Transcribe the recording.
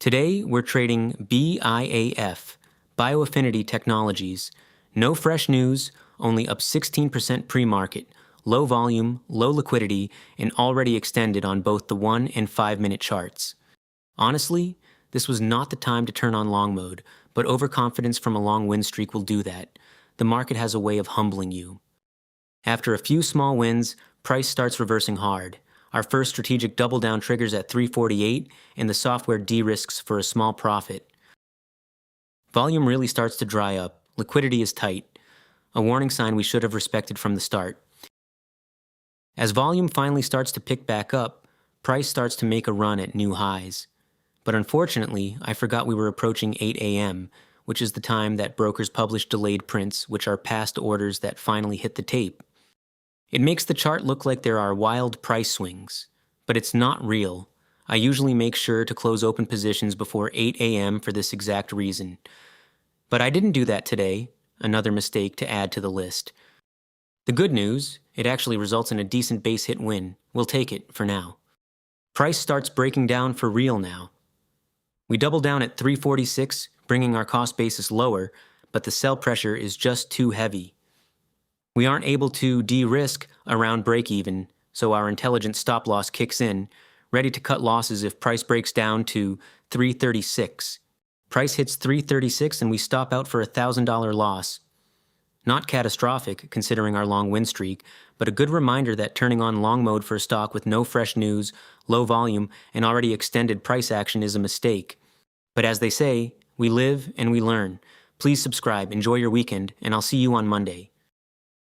Today, we're trading BIAF, Bioaffinity Technologies. No fresh news, only up 16% pre-market, low volume, low liquidity, and already extended on both the 1 and 5-minute charts. Honestly, this was not the time to turn on long mode, but overconfidence from a long win streak will do that. The market has a way of humbling you. After a few small wins, price starts reversing hard. Our first strategic double down triggers at 348, and the software de-risks for a small profit. Volume really starts to dry up. Liquidity is tight. A warning sign we should have respected from the start. As volume finally starts to pick back up, price starts to make a run at new highs. But unfortunately, I forgot we were approaching 8 a.m., which is the time that brokers publish delayed prints, which are past orders that finally hit the tape. It makes the chart look like there are wild price swings, but it's not real. I usually make sure to close open positions before 8 a.m. for this exact reason. But I didn't do that today, another mistake to add to the list. The good news, it actually results in a decent base hit win. We'll take it for now. Price starts breaking down for real now. We double down at 346, bringing our cost basis lower, but the sell pressure is just too heavy. We aren't able to de-risk around break-even, so our intelligent stop-loss kicks in, ready to cut losses if price breaks down to 336. Price hits 336 and we stop out for a $1,000 loss. Not catastrophic, considering our long win streak, but a good reminder that turning on long mode for a stock with no fresh news, low volume, and already extended price action is a mistake. But as they say, we live and we learn. Please subscribe, enjoy your weekend, and I'll see you on Monday.